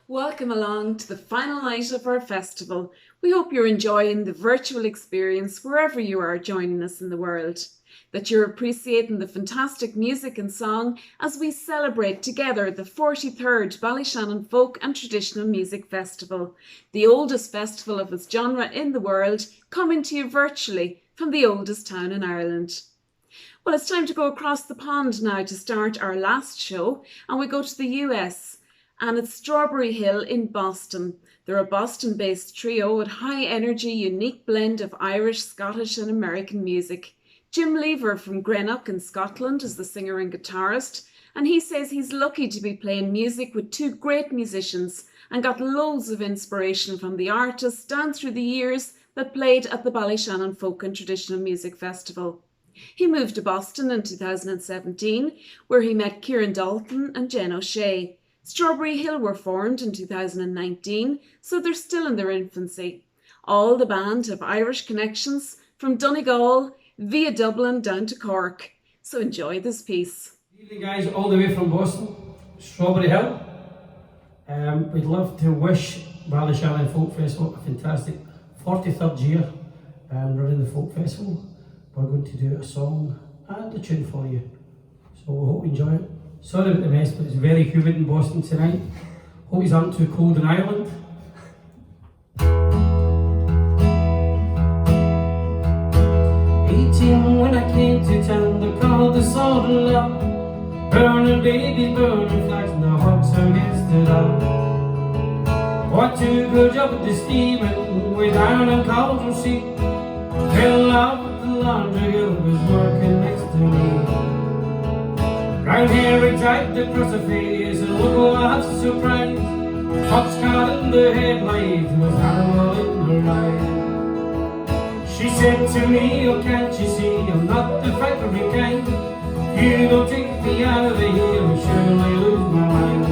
Welcome along to the final night of our festival. We hope you're enjoying the virtual experience wherever you are joining us in the world, that you're appreciating the fantastic music and song as we celebrate together the 43rd Ballyshannon Folk and Traditional Music Festival, the oldest festival of its genre in the world, coming to you virtually from the oldest town in Ireland. Well, it's time to go across the pond now to start our last show, and we go to the US. And it's Strawberry Hill in Boston. They're a Boston-based trio with high-energy, unique blend of Irish, Scottish and American music. Jim Lever from Greenock in Scotland is the singer and guitarist, and he says he's lucky to be playing music with two great musicians and got loads of inspiration from the artists down through the years that played at the Ballyshannon Folk and Traditional Music Festival. He moved to Boston in 2017, where he met Kieran Dalton and Jen O'Shea. Strawberry Hill were formed in 2019, so they're still in their infancy. All the band have Irish connections from Donegal via Dublin down to Cork. So enjoy this piece. Good evening, guys, all the way from Boston, Strawberry Hill. We'd love to wish Ballyshannon Folk Festival a fantastic 43rd year running the Folk Festival. We're going to do a song and a tune for you, so we hope you enjoy it. Sorry about the mess, but it's very humid in Boston tonight. Hope he's not too cold in Ireland. 18 when I came to town, they called us all to love. Burning babies, burning flags, and the hawks against the law. What to go job with the steaming way down in Cauldron Sea. Fell in love with the laundry who was working next to me. Brown hair exact across her face, and look what surprise. Fox caught in the headlights was animal in her eye. She said to me, oh can't you see, I'm not the factory kind. If you don't take me out of here, I'll surely lose my mind.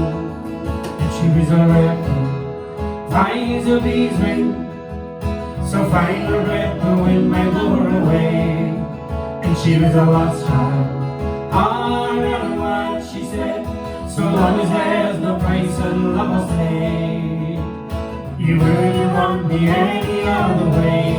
And she was a rapper, fine as a bee's wing, so fine a breath the wind might blow her away. And she was a lost child, running wild, she said, so long as there's no price and love must pay, you wouldn't want me any other way.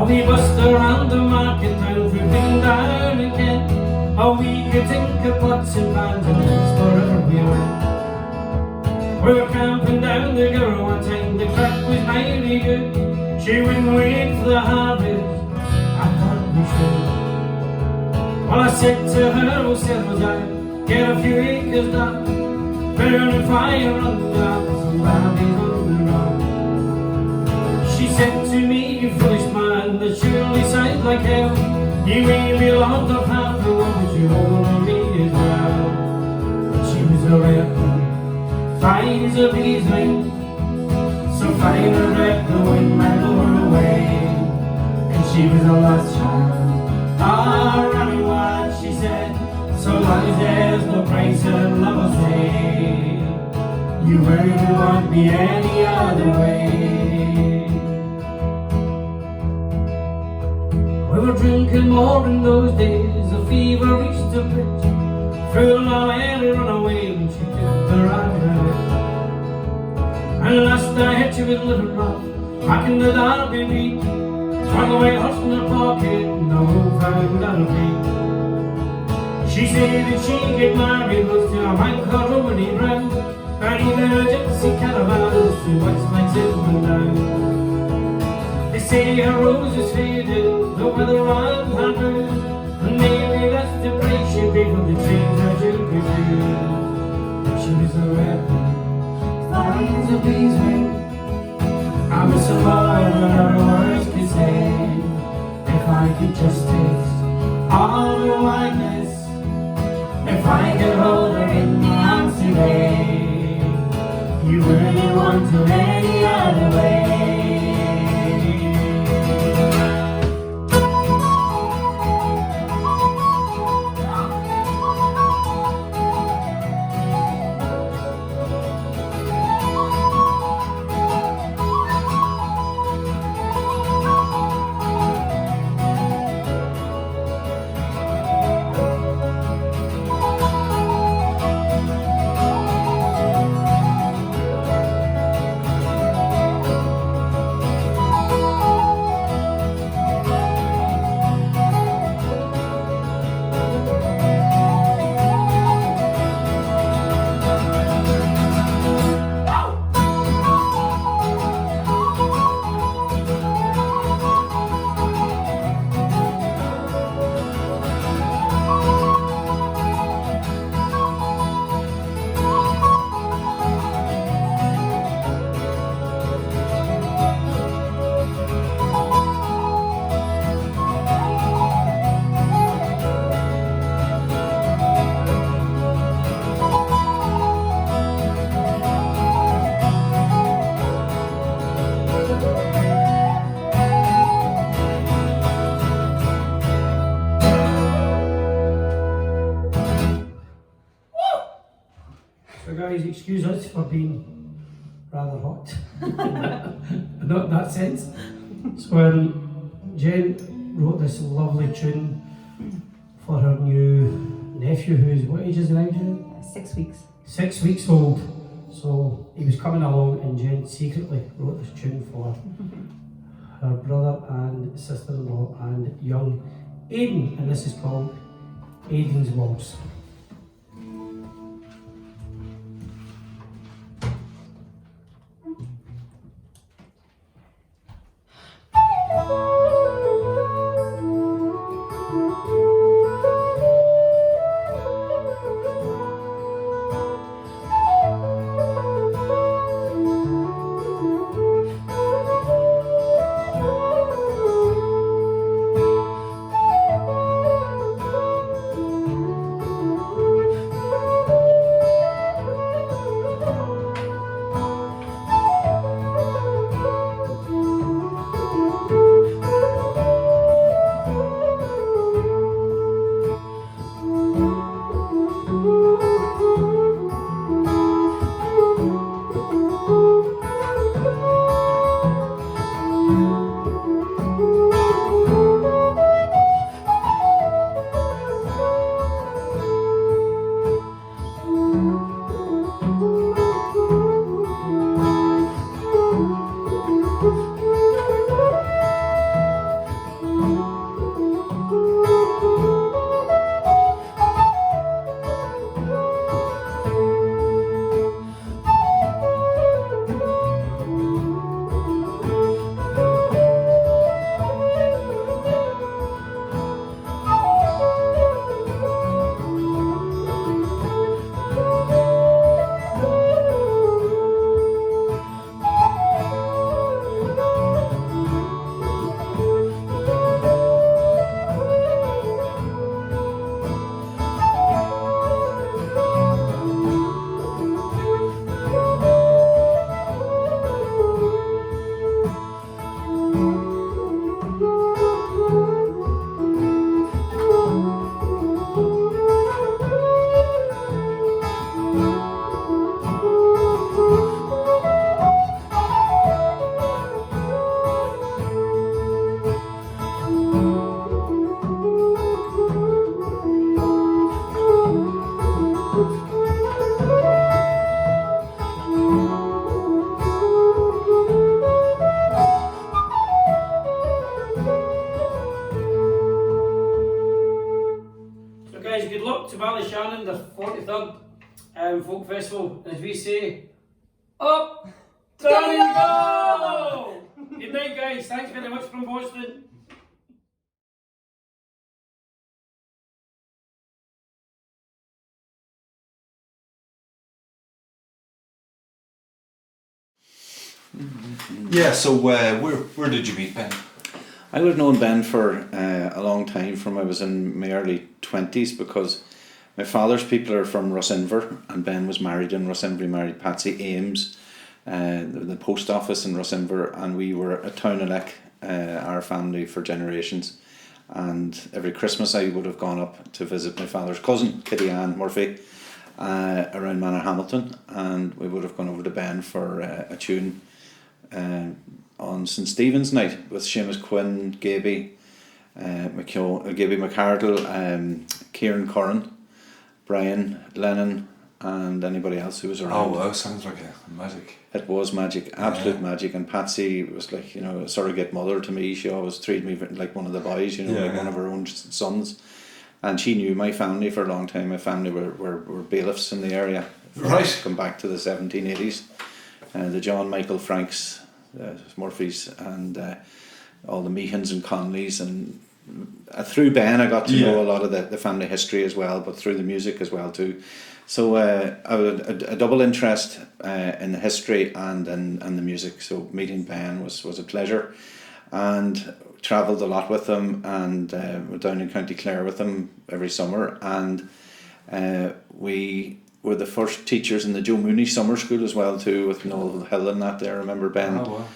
We bust around the market town, flipping down in Kent. Oh, we could think of pots and pans and things wherever we went. We were camping down the girl one time, the crack was mighty good. She wouldn't wait for the harvest, I thought we should. Well, I said to her, oh, said was I, get a few acres done, burn a fire on the grass and barbies on the road. She said to me, you foolish man, that surely sounds like hell. You may be lost of half the world, but you hold me as well. She was a rapper, fine as a bee's wing, so fine a breath the wind might blow her away. And she was a lost child, running wild, she said, so long as there's no price and love will stay, you wouldn't want me any other way. We were drinking more in those days, the fever reached the pitch. Threw my head and run away when she took the ride of it. And last I hit you with little rough, back in the Derby beat. Swung away horse in her pocket, no room found on her feet. She said that she'd get married was to a man called Romany Brown, and even a gypsy caravans to watch my children down. They say her roses faded, the weather runs her blue, and maybe that's the price she paid for the change that you could do. She was a rapper, fine as a bee's wing, missing more than our words could say. If I could just taste all the whiteness, if I could hold her in my arms today, you wouldn't want to any other way. So guys, excuse us for being rather hot, not in that sense. So Jen wrote this lovely tune for her new nephew, who's what age is he now, Jen? 6 weeks. 6 weeks old. So he was coming along and Jen secretly wrote this tune for her brother and sister-in-law and young Aiden, and this is called Aiden's Waltz. Guys, good luck to Ballyshannon, the 43rd Folk Festival. As we say, up, down you go! Good night, guys. Thanks very much from Boston. Yeah, so where did you meet Ben? I would have known Ben for a long time, from I was in my early 20s, because my father's people are from Rocinver, and Ben was married in Rocinver. He married Patsy Ames, the post office in Rocinver, and we were a town elect, our family, for generations. And every Christmas I would have gone up to visit my father's cousin, Kitty Ann Murphy, around Manor Hamilton, and we would have gone over to Ben for a tune on St Stephen's night with Seamus Quinn, Gaby McArdle, Kieran Curran, Brian Lennon, and anybody else who was around. Oh wow, sounds like a magic. It was magic, absolute magic. And Patsy was like, a surrogate mother to me. She always treated me like one of the boys, like one of her own sons. And she knew my family for a long time. My family were bailiffs in the area. Right. Come back to the 1780s. The John Michael Franks, Murphys, and all the Meehans and Conleys. And through Ben I got to know a lot of the family history as well, but through the music as well too. So I had a double interest in the history and the music. So meeting Ben was a pleasure, and travelled a lot with him, and went down in County Clare with him every summer. And we were the first teachers in the Joe Mooney summer school as well too, with Noel Hill and that there. I remember Ben. Oh, wow.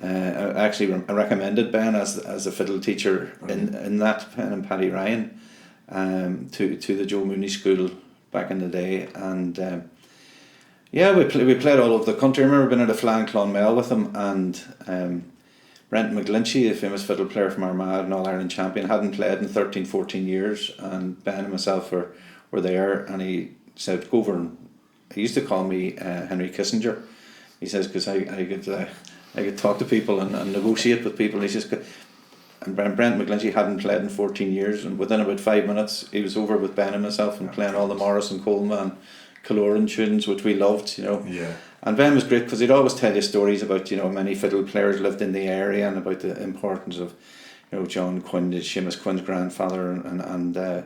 I recommended Ben as a fiddle teacher in that, Ben and Paddy Ryan, to the Joe Mooney school back in the day. And we played all over the country. I remember being at a Flan Clonmel with him, and Brent McGlinchey, the famous fiddle player from Armagh and All-Ireland champion, hadn't played in 13, 14 years, and Ben and myself were there, and he said, go over, and he used to call me Henry Kissinger. He says, because I could talk to people and negotiate with people. And he says, and Brent McGlinchey hadn't played in 14 years, and within about 5 minutes he was over with Ben and myself and playing all the Morris and Coleman, Kaloran tunes, which we loved, Yeah. And Ben was great because he'd always tell you stories about, many fiddle players lived in the area, and about the importance of, John Quinn, Seamus Quinn's grandfather, and the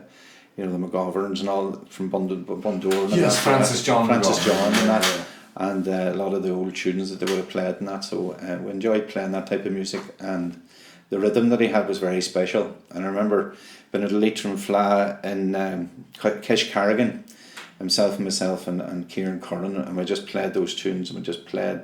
McGoverns and all from Bundoran. Yes, Francis John and McGovern, that. And a lot of the old tunes that they would have played and that. So we enjoyed playing that type of music, and the rhythm that he had was very special. And I remember being at a Leitrim Fla in Kish Carrigan, myself and Kieran Curran, and we just played those tunes, and we just played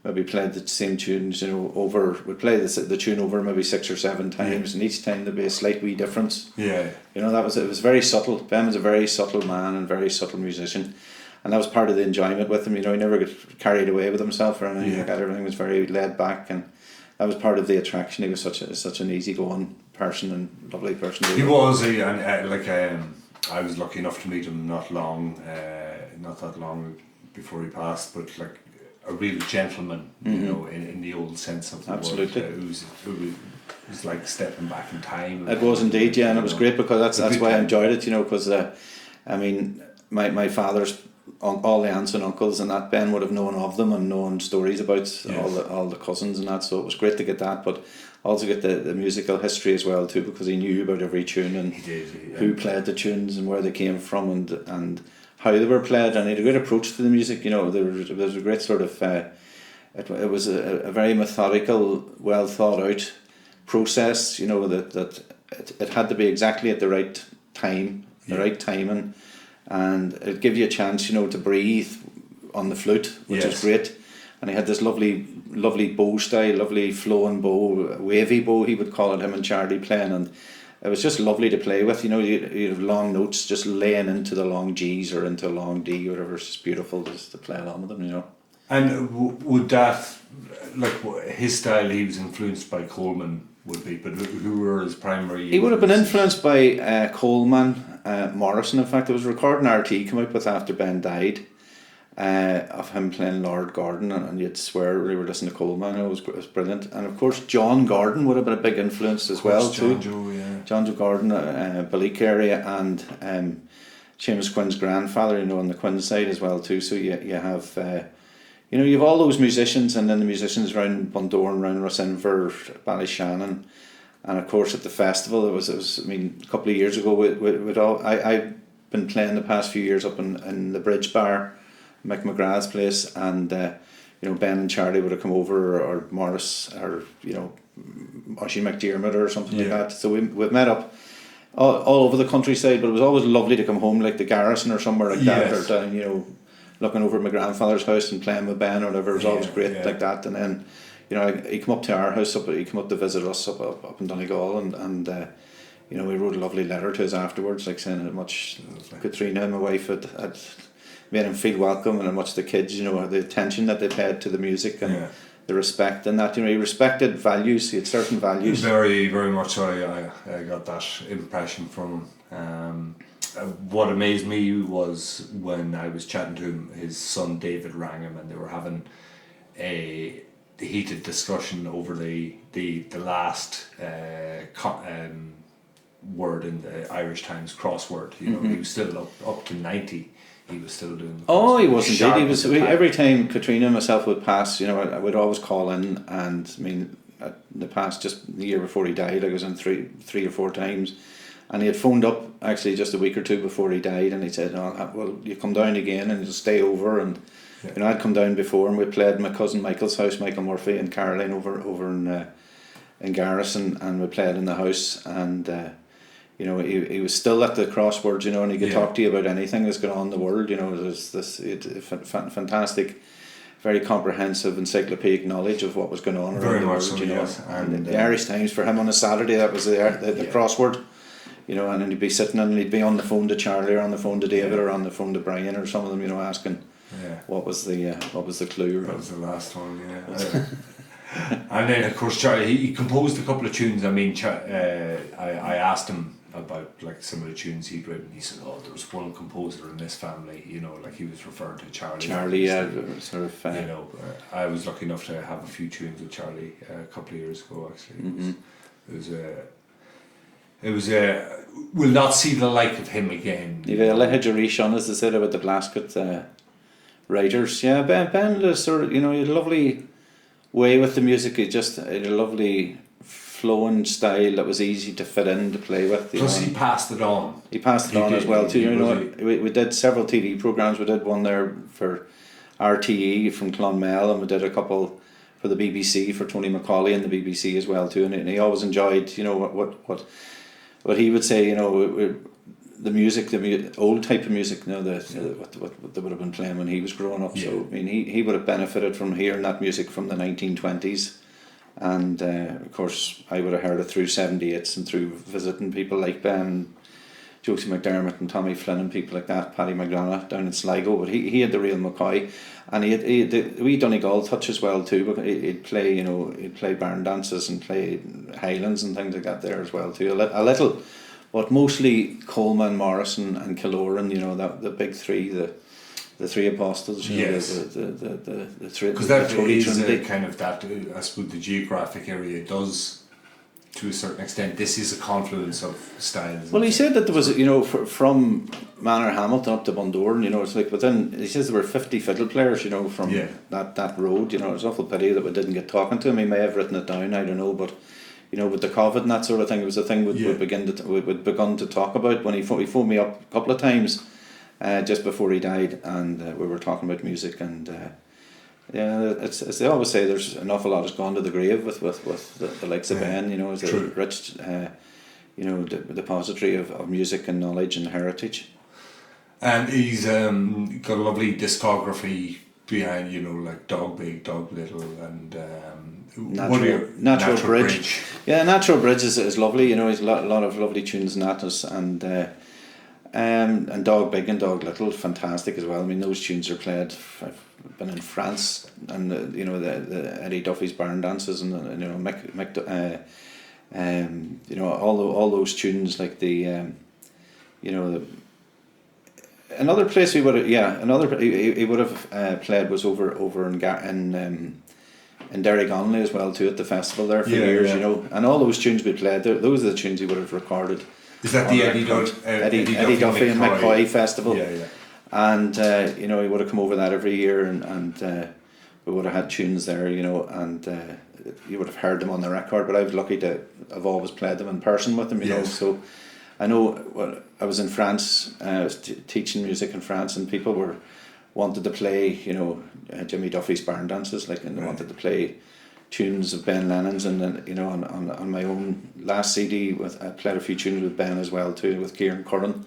the same tunes, over. We'd play the tune over maybe 6 or 7 times, and each time there'd be a slight wee difference. Yeah. It was very subtle. Ben was a very subtle man and very subtle musician. And that was part of the enjoyment with him. He never got carried away with himself or anything like that. Everything was very laid back, and that was part of the attraction. He was such an easygoing person and lovely person. He was, I was lucky enough to meet him not that long before he passed, but like a real gentleman, in the old sense of the Absolutely. word. Who was like stepping back in time. It was indeed, and it was great because that's why I enjoyed it, because my father's all the aunts and uncles and that, Ben would have known of them and known stories about all the cousins and that, so it was great to get that, but also get the musical history as well too, because he knew about every tune and who played the tunes and where they came from and how they were played, and he had a great approach to the music. There was a great sort of it was a very methodical, well thought out process, that it had to be exactly at the right time, the right timing, and it gave you a chance, to breathe on the flute, which is great. And he had this lovely bow style, lovely flowing bow, wavy bow he would call it, him and Charlie playing, and it was just lovely to play with. You'd have long notes just laying into the long G's or into a long D or whatever. It's just beautiful just to play along with them, And would that, his style, he was influenced by Coleman, would be, but who were his primary? He would have been influenced by Coleman, Morrison. In fact, there was a recording RT came out with after Ben died, of him playing Lord Gordon, and you'd swear we were listening to Coleman. It was brilliant. And of course John Gordon would have been a big influence as well too. John Joe Gordon, Ballyke area, and Seamus Quinn's grandfather, on the Quinn side as well too. So you have you have all those musicians, and then the musicians around Bundoran, around Rocinver, Ballyshannon, and of course at the festival it was a couple of years ago I've been playing the past few years up in the Bridge Bar, Mick McGrath's place, and you know, Ben and Charlie would have come over, or Morris, or, you know, Oshie McDermott or something like that. So we've met up all over the countryside, but it was always lovely to come home, like the Garrison or somewhere like that, or down, you know, looking over at my grandfather's house and playing with Ben or whatever. It was always great like that. And then, you know, he come up to our house, he come up to visit us up in Donegal, and you know, we wrote a lovely letter to us afterwards, like saying how much Katrina, my wife, had made him feel welcome, and how much the kids, you know, the attention that they paid to the music and the respect, and that, you know, he respected values. He had certain values. Very, very much so. I got that impression from him. What amazed me was when I was chatting to him, his son David rang him, and they were having a heated discussion over the last word in the Irish Times crossword. You know, he was still up to 90. He was still doing. Oh, he was indeed. He was. Every time Katrina and myself would pass, you know, I would always call in, and I mean, in the past, just the year before he died, I was in three or four times, and he had phoned up actually just a week or two before he died, and he said, "Oh, well, you come down again and you'll stay over." And you know, I'd come down before, and we played in my cousin Michael's house, Michael Murphy and Caroline over in Garrison, and we played in the house, and. You know, he was still at the crosswords, you know, and he could talk to you about anything that's going on in the world. You know, there's this fantastic, very comprehensive encyclopedic knowledge of what was going on around the world. So, you know, and the Irish Times for him on a Saturday, that was the crossword. You know, and then he'd be sitting and he'd be on the phone to Charlie, or on the phone to David, or on the phone to Brian, or some of them, you know, asking what was the clue. That was the last one, And then, of course, Charlie, he composed a couple of tunes. I mean, I asked him about like some of the tunes he'd written. He said, "Oh, there was one composer in this family." You know, like he was referring to Charlie. Charlie, sort of. You know, I was lucky enough to have a few tunes with Charlie a couple of years ago. Actually, it was we'll not see the like of him again. You've a legendary as they said about the Glasgow writers. Yeah, Ben was sort of, you know, he had a lovely way with the music. He just had a lovely flowing style that was easy to fit in, to play with. Plus, he passed it on. He passed it on as well too. You know, we did several TV programmes. We did one there for RTE from Clonmel, and we did a couple for the BBC for Tony Macaulay and the BBC as well too. And he always enjoyed, you know, what he would say. You know, the music, the old type of music. You know, what they would have been playing when he was growing up. So I mean, he would have benefited from hearing that music from the 1920s. And of course, I would have heard it through 78s and through visiting people like Ben, Josie McDermott and Tommy Flynn and people like that, Paddy McDonough down in Sligo. But he had the real McCoy, and he had the wee Donegal touch as well too. But he'd play, you know, he'd play barn dances and play Highlands and things like that there as well too. A little, but mostly Coleman, Morrison and Killoran. You know, that the big three, the three apostles, you know, the three. Because that is kind of that, I suppose, the geographic area does, to a certain extent, this is a confluence of styles. Well, he said that there was, you know, from Manor Hamilton up to Bundoran, you know, it's like within, he says there were 50 fiddle players, you know, from that road, you know. It's awful pity that we didn't get talking to him. He may have written it down, I don't know, but, you know, with the COVID and that sort of thing, it was a thing we'd begun to talk about when he phoned me up a couple of times. Just before he died, and we were talking about music, and it's as they always say, there's an awful lot has gone to the grave with the likes of Ben. You know, as a rich, you know, depository of music and knowledge and heritage. And he's got a lovely discography behind, you know, like Dog Big, Dog Little, and Natural Bridge. Yeah, Natural Bridge is lovely. You know, he's a lot of lovely tunes in that, and Dog Big and Dog Little, fantastic as well. I mean, those tunes are played. I've been in France, and you know, the Eddie Duffy's barn dances, and you know, you know, all those tunes, like the you know, another place he would have played was over in Derrygonnelly as well too, at the festival there for years. You know, and all those tunes we played, those are the tunes he would have recorded. Is that the Eddie Duffy and McCoy Festival? Yeah. And you know, he would have come over that every year, and we would have had tunes there, you know, and you would have heard them on the record. But I was lucky to have always played them in person with him, you know. So I know, well, I was in France, I was teaching music in France, and people were wanted to play, you know, Jimmy Duffy's barn dances, like, and they wanted to play tunes of Ben Lennon's, and then, you know, on my own last CD, I played a few tunes with Ben as well too, with Kieran Curran,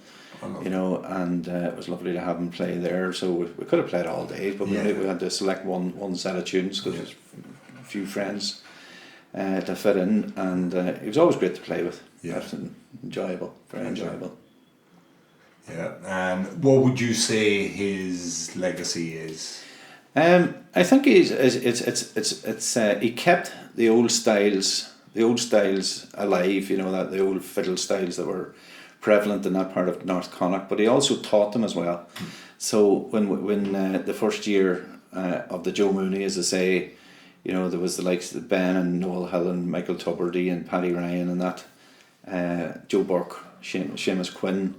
you know, and it was lovely to have him play there. So we could have played all day, but we had to select one set of tunes because there's a few friends to fit in, and it was always great to play with. Enjoyable, very enjoyable. Yeah, and what would you say his legacy is? I think he kept the old styles alive. You know, that the old fiddle styles that were prevalent in that part of North Connacht, but he also taught them as well. So when the first year of the Joe Mooney, as I say, you know, there was the likes of Ben and Noel Hill and Michael Tuberty and Paddy Ryan and that, Joe Burke, Seamus Quinn,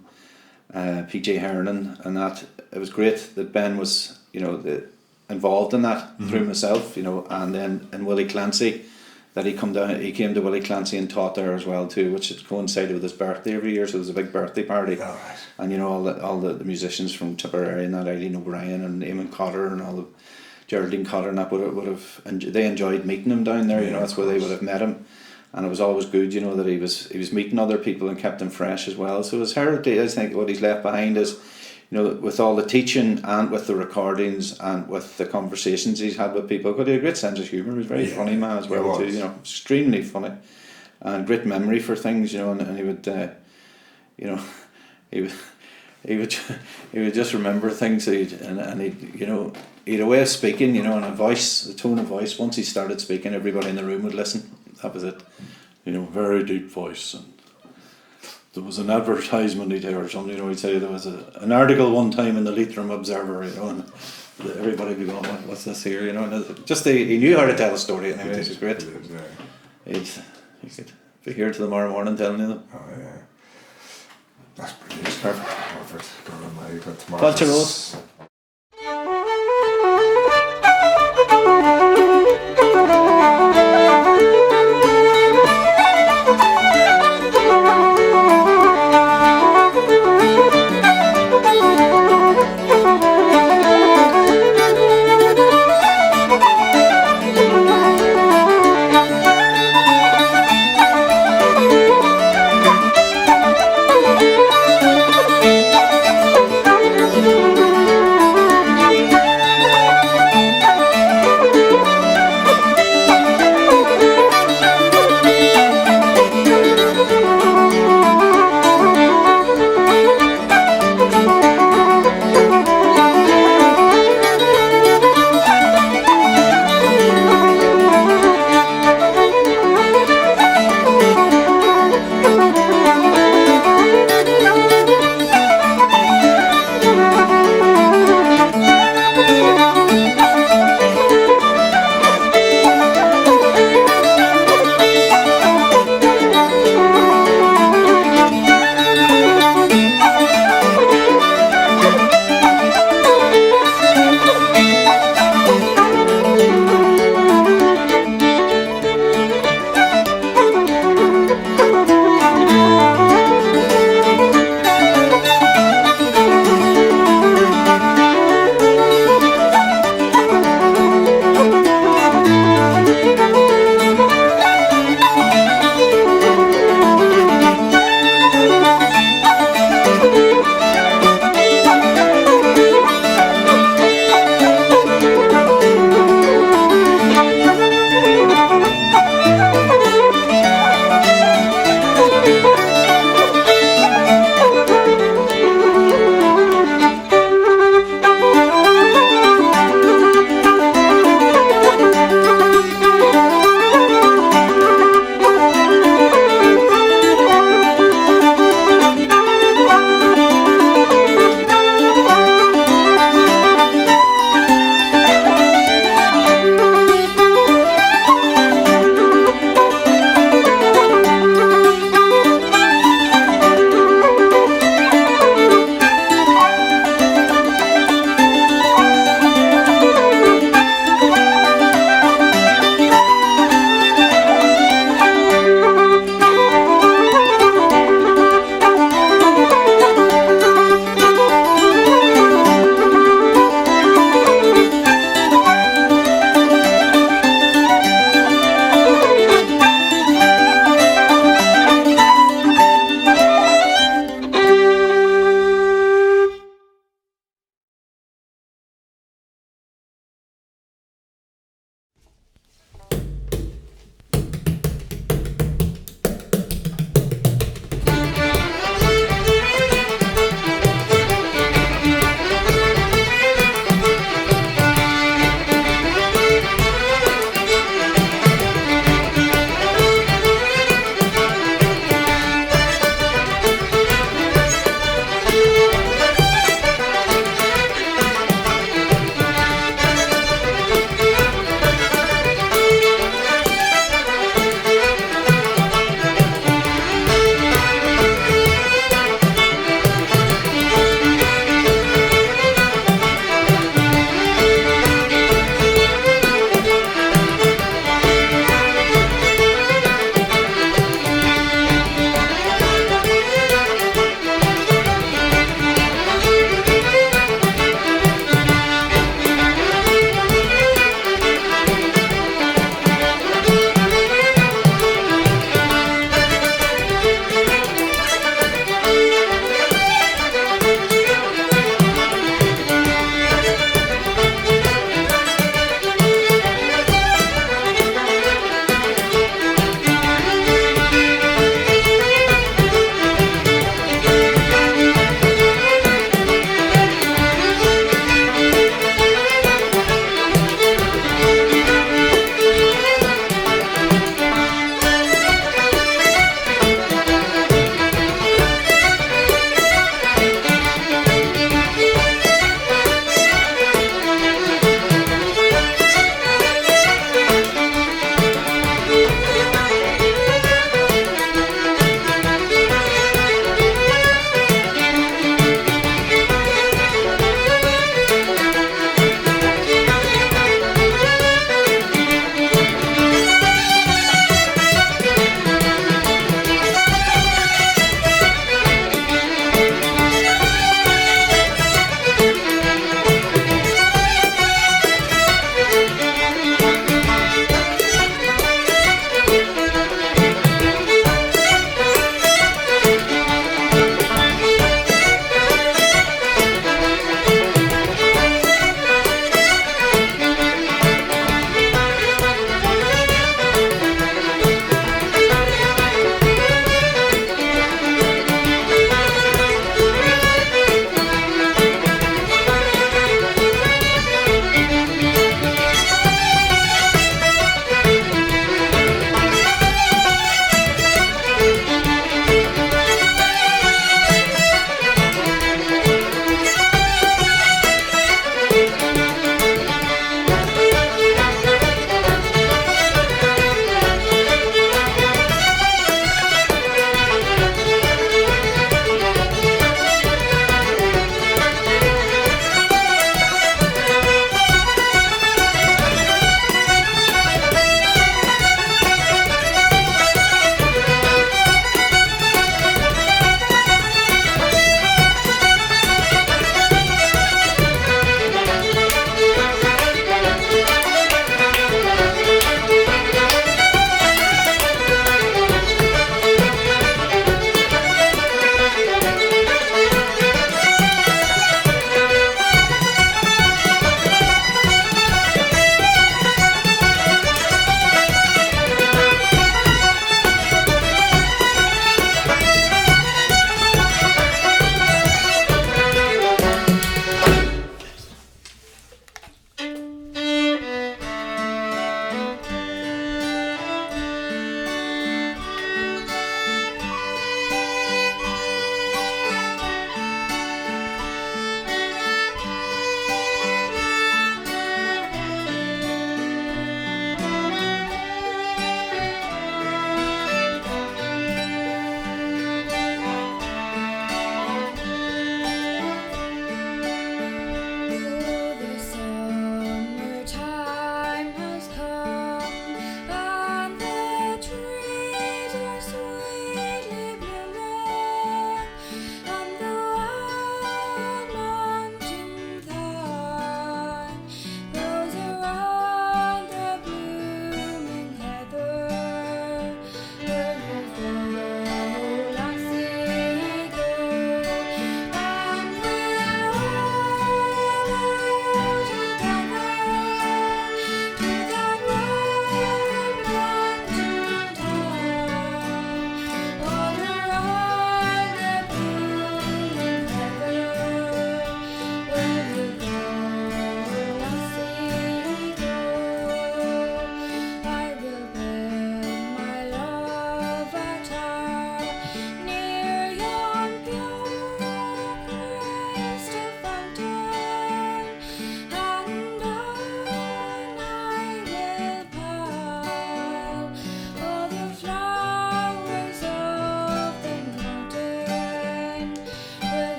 PJ Hernan and that. It was great that Ben was, you know, involved in that through myself, you know, and then in Willie Clancy, that he came to Willie Clancy and taught there as well too, which had coincided with his birthday every year, so there was a big birthday party. Oh, right. And you know, all the musicians from Tipperary and that, Eileen O'Brien and Eamon Cotter and all the Geraldine Cotter and that they enjoyed meeting him down there, you know, that's where they would have met him. And it was always good, you know, that he was meeting other people and kept them fresh as well. So his heritage, I think what he's left behind is, you know, with all the teaching and with the recordings and with the conversations he's had with people, but he had a great sense of humour. He was a very funny man as well too, you know, extremely funny, and great memory for things, you know, and he would, you know, he would just remember things, and he'd, you know, he had a way of speaking, you know, and the tone of voice. Once he started speaking, everybody in the room would listen. That was it, you know, very deep voice. And there was an advertisement he'd hear or something, you know, he'd say there was an article one time in the Leitrim Observer, you know, and everybody would be going, what's this here, you know, and just he knew how to tell a story, anyway, which was great. He could be here till tomorrow morning telling you them. Oh yeah, that's brilliant. Perfect. Go on, mate. Tomorrow. Culture Rose.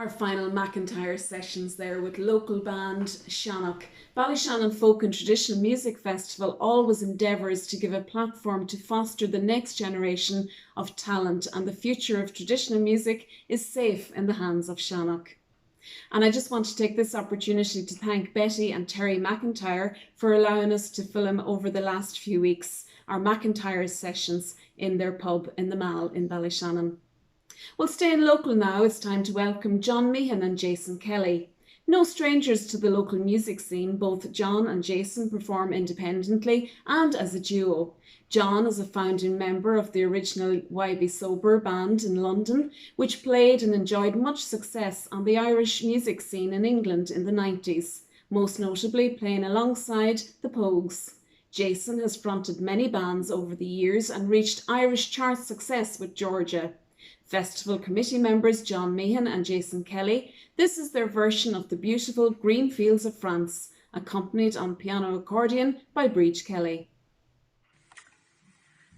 Our final McIntyre sessions there with local band Shannock. Ballyshannon Folk and Traditional Music Festival always endeavours to give a platform to foster the next generation of talent, and the future of traditional music is safe in the hands of Shannock. And I just want to take this opportunity to thank Betty and Terry McIntyre for allowing us to film over the last few weeks our McIntyre sessions in their pub in the Mall in Ballyshannon. Well, staying local now, it's time to welcome John Meehan and Jason Kelly. No strangers to the local music scene, both John and Jason perform independently and as a duo. John is a founding member of the original YB Sober band in London, which played and enjoyed much success on the Irish music scene in England in the 90s, most notably playing alongside the Pogues. Jason has fronted many bands over the years and reached Irish chart success with Georgia. Festival committee members John Meehan and Jason Kelly, this is their version of the beautiful Green Fields of France, accompanied on piano accordion by Breach Kelly.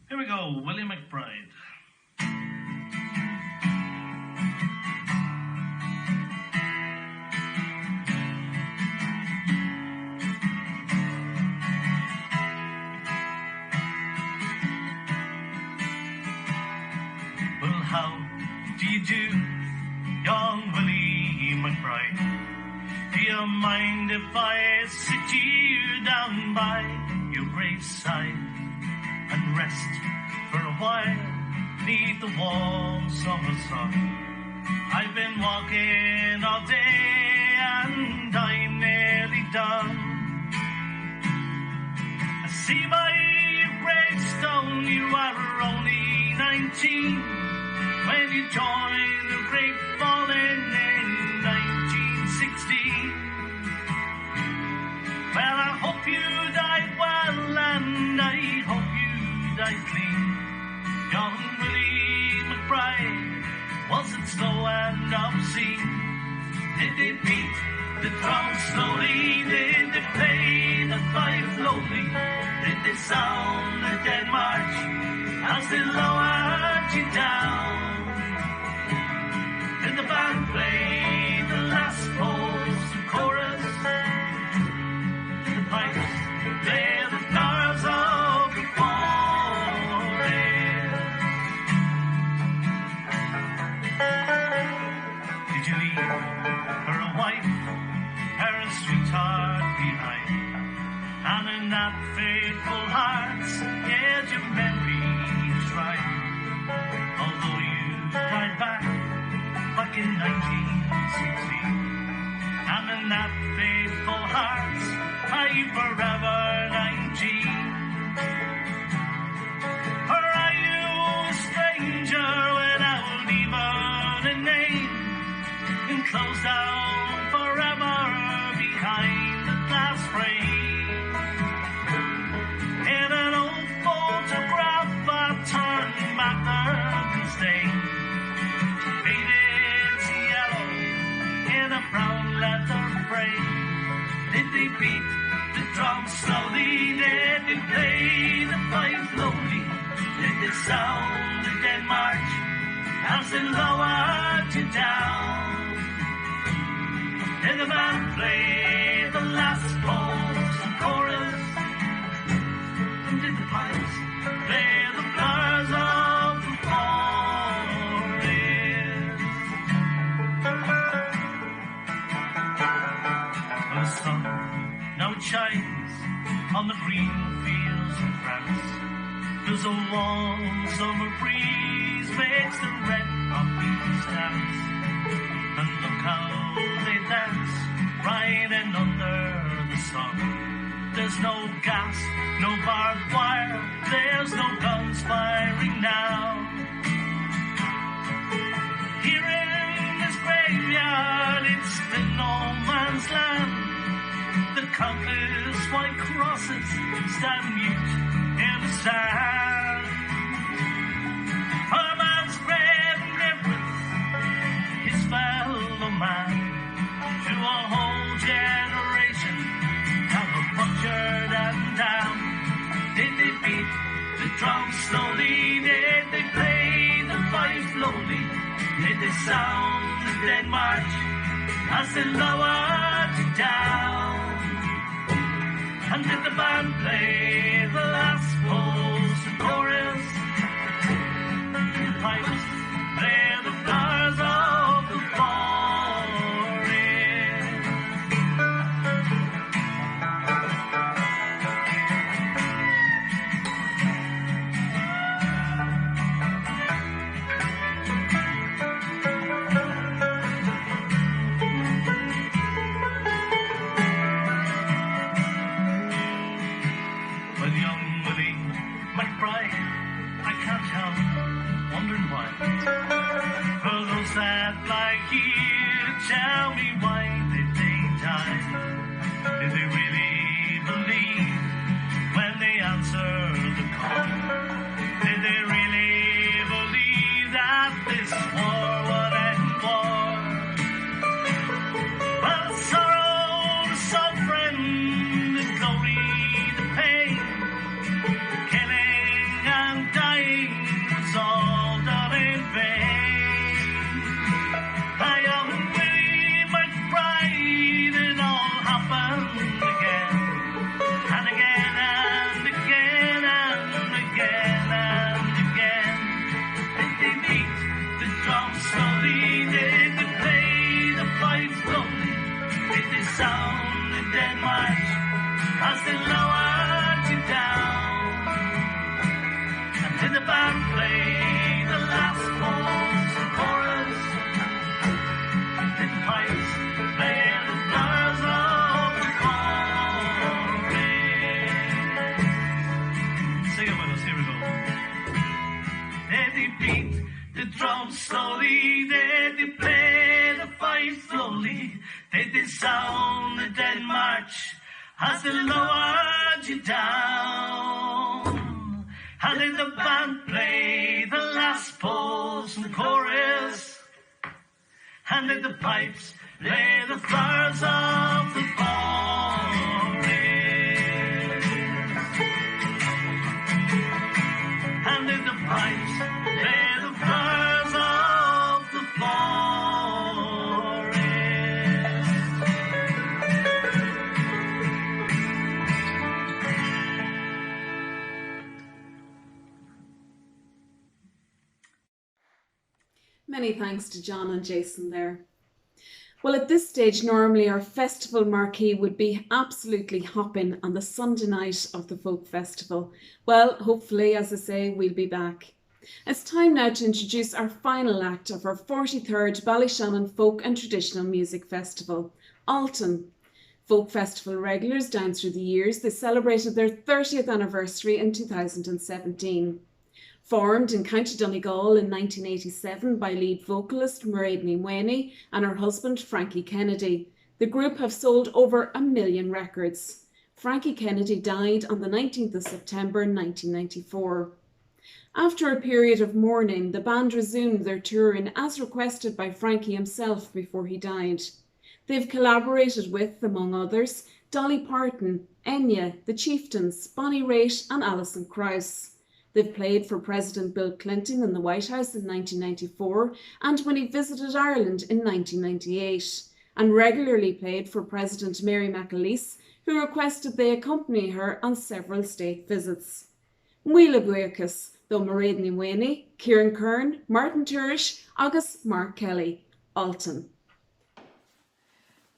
Here we go, Willie McBride. Well, how do you do, young Willie McBride? Do you mind if I sit you down by your graveside and rest for a while neath the warm summer sun? I've been walking all day and I'm nearly done. I see by your gravestone you are only 19 when you joined the great falling in 1960. Well, I hope you died well and I hope you died clean. Young Willie McBride wasn't slow and obscene. Did they beat the drum slowly? Did they play the fife lowly? Did they sound the dead march as they lowered you down? Did the band play the last post and chorus? Did the pipes play the stars of the forest? Did you leave her a wife, her a sweetheart behind? And in that faithful heart, yet your memory is right. Although you died back in 1960, and in that faithful heart, are you forever 19? Or are you a stranger without even a name, and closed down forever behind the glass frame? In an old photograph I turned back the stain, faded to yellow in a brown leather frame. Did they beat the drum slowly? Did they play the fife lowly? Did they sound the dead march as they lowered you down? Did the band play the last pose and chorus? And did the pipes play the blurs of the forest? The sun now it shines on the green fields of France. There's a warm summer breeze makes the red poppies dance. And look how they dance, riding under the sun. There's no gas, no barbed wire, there's no guns firing now. Here in this graveyard, it's the no man's land. The countless white crosses stand mute in the sand. A man's great indifference, his fellow man, to a whole generation, have a punctured and down. Did they beat the drum slowly? Did they play the fife lowly? Did they sound the dead march as they lowered you down. And did the band play the last pulse and chorus? The pipes play the flowers of the forest. Well, young Willie McBride, I can't help wondering why. For those that like you, tell me why did they die? Did they really believe when they answered the call? Did they really believe that this war would end war? Well, the sorrow, the suffering, the glory, the pain, killing and dying was all done in vain. A young Willie McBride, it all happened again, and again and again and again and again. Did they beat the drum slowly? Did they play the fife slowly? Did they sound the dead march as they lowered you down? And did the band play the last pulse and chorus? Did the pipes play the flowers of the forest? Sing it with us, here we go. Did they beat the drum slowly? Did they play the fife slowly? Did they sound the dead march as they lowered you down? And did the band play the last pulse and chorus? And did the pipes play the flowers of the forest? And did the pipes play the flowers of the forest? Many thanks to John and Jason there. Well, at this stage, normally our festival marquee would be absolutely hopping on the Sunday night of the Folk Festival. Well, hopefully, as I say, we'll be back. It's time now to introduce our final act of our 43rd Ballyshannon Folk and Traditional Music Festival, Alton. Folk Festival regulars down through the years, they celebrated their 30th anniversary in 2017. Formed in County Donegal in 1987 by lead vocalist Mairead Ní and her husband Frankie Kennedy, the group have sold over 1 million records. Frankie Kennedy died on the 19th of September 1994. After a period of mourning, the band resumed their touring as requested by Frankie himself before he died. They've collaborated with, among others, Dolly Parton, Enya, The Chieftains, Bonnie Raitt and Alison Krauss. They've played for President Bill Clinton in the White House in 1994 and when he visited Ireland in 1998, and regularly played for President Mary McAleese, who requested they accompany her on several state visits. Muile Buchas, though Mairead Ní Kieran Kern, Martin Turish, agus Mark Kelly, Alton.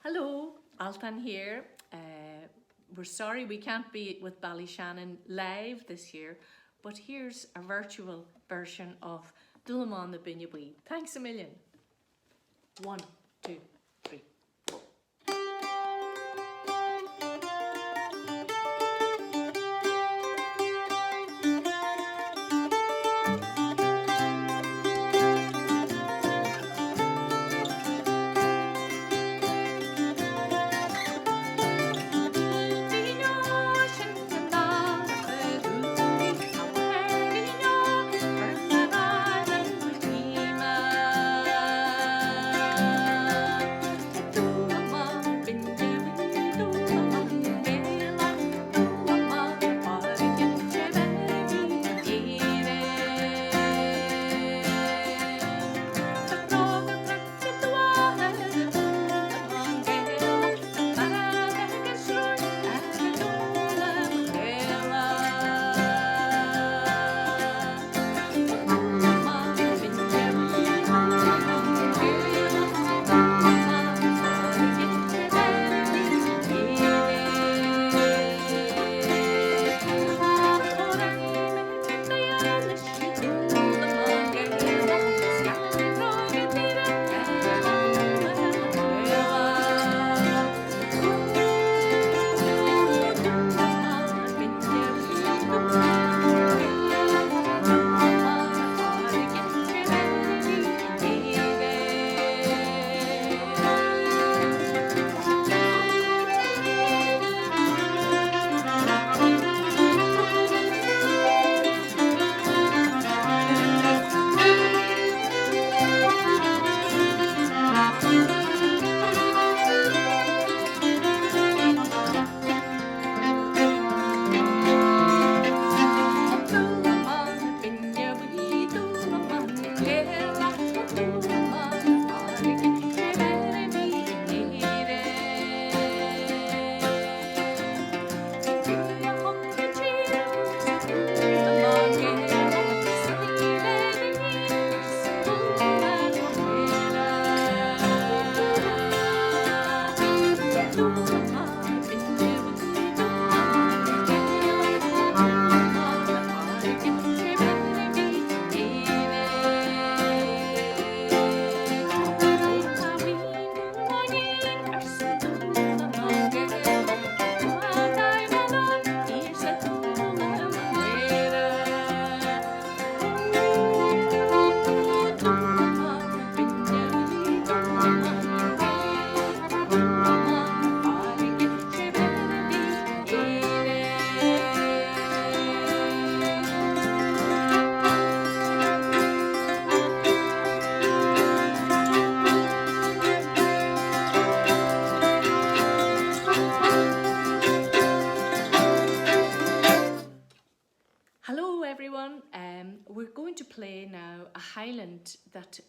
Hello, Alton here. We're sorry we can't be with Ballyshannon live this year, but here's a virtual version of Dulamon the Binyabui. Thanks a million. 1, 2, 3.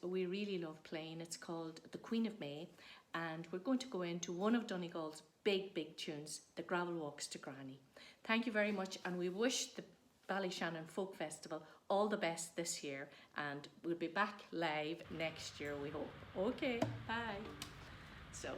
we really love playing. It's called The Queen of May, and we're going to go into one of Donegal's big tunes, The Gravel Walks to Granny. Thank you very much, and we wish the Ballyshannon Folk Festival all the best this year, and we'll be back live next year, we hope. Okay, bye. So.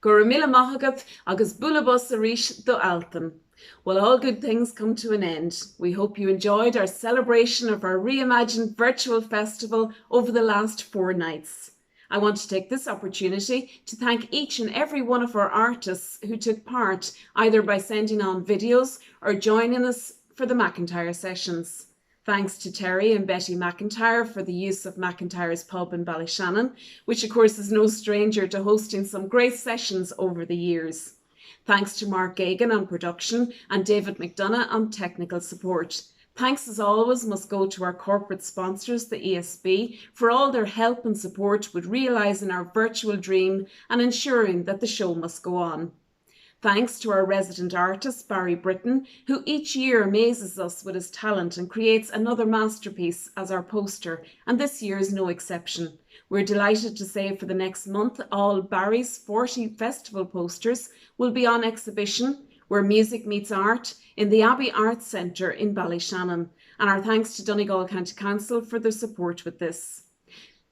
Goramila Mahagat agus Bulabus Arish do Alton. Well, all good things come to an end. We hope you enjoyed our celebration of our reimagined virtual festival over the last 4 nights. I want to take this opportunity to thank each and every one of our artists who took part, either by sending on videos or joining us for the McIntyre sessions. Thanks to Terry and Betty McIntyre for the use of McIntyre's pub in Ballyshannon, which of course is no stranger to hosting some great sessions over the years. Thanks to Mark Gagan on production and David McDonough on technical support. Thanks as always must go to our corporate sponsors, the ESB, for all their help and support with realising our virtual dream and ensuring that the show must go on. Thanks to our resident artist, Barry Britton, who each year amazes us with his talent and creates another masterpiece as our poster, and this year is no exception. We're delighted to say for the next month, all Barry's 40 festival posters will be on exhibition where music meets art in the Abbey Arts Centre in Ballyshannon. And our thanks to Donegal County Council for their support with this.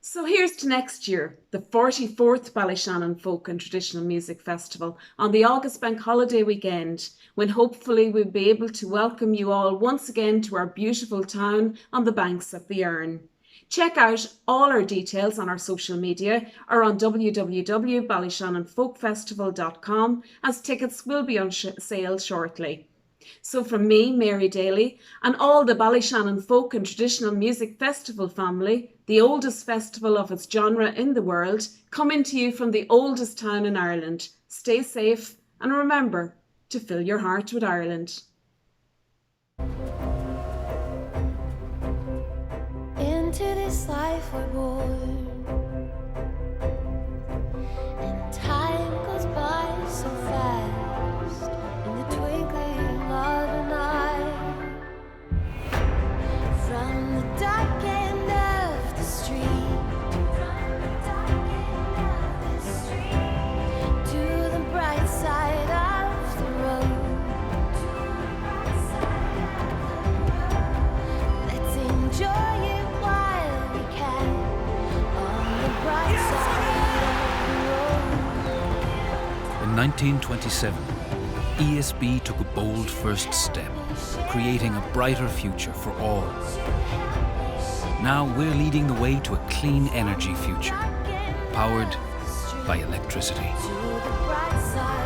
So here's to next year, the 44th Ballyshannon Folk and Traditional Music Festival on the August Bank Holiday weekend, when hopefully we'll be able to welcome you all once again to our beautiful town on the banks of the Erne. Check out all our details on our social media or on www.ballyshannon.folkfestival.com, as tickets will be on sale shortly. So from me, Mary Daly, and all the Ballyshannon Folk and Traditional Music Festival family, the oldest festival of its genre in the world, coming to you from the oldest town in Ireland. Stay safe and remember to fill your heart with Ireland. Into this life we're born, and time goes by so fast in the twinkling of an eye. From the dark end of the street, to the bright side of the road. Let's enjoy it while we can on the bright side of the road. In 1927, ESB took a bold first step, creating a brighter future for all. Now we're leading the way to a clean energy future, powered by electricity. To the bright side.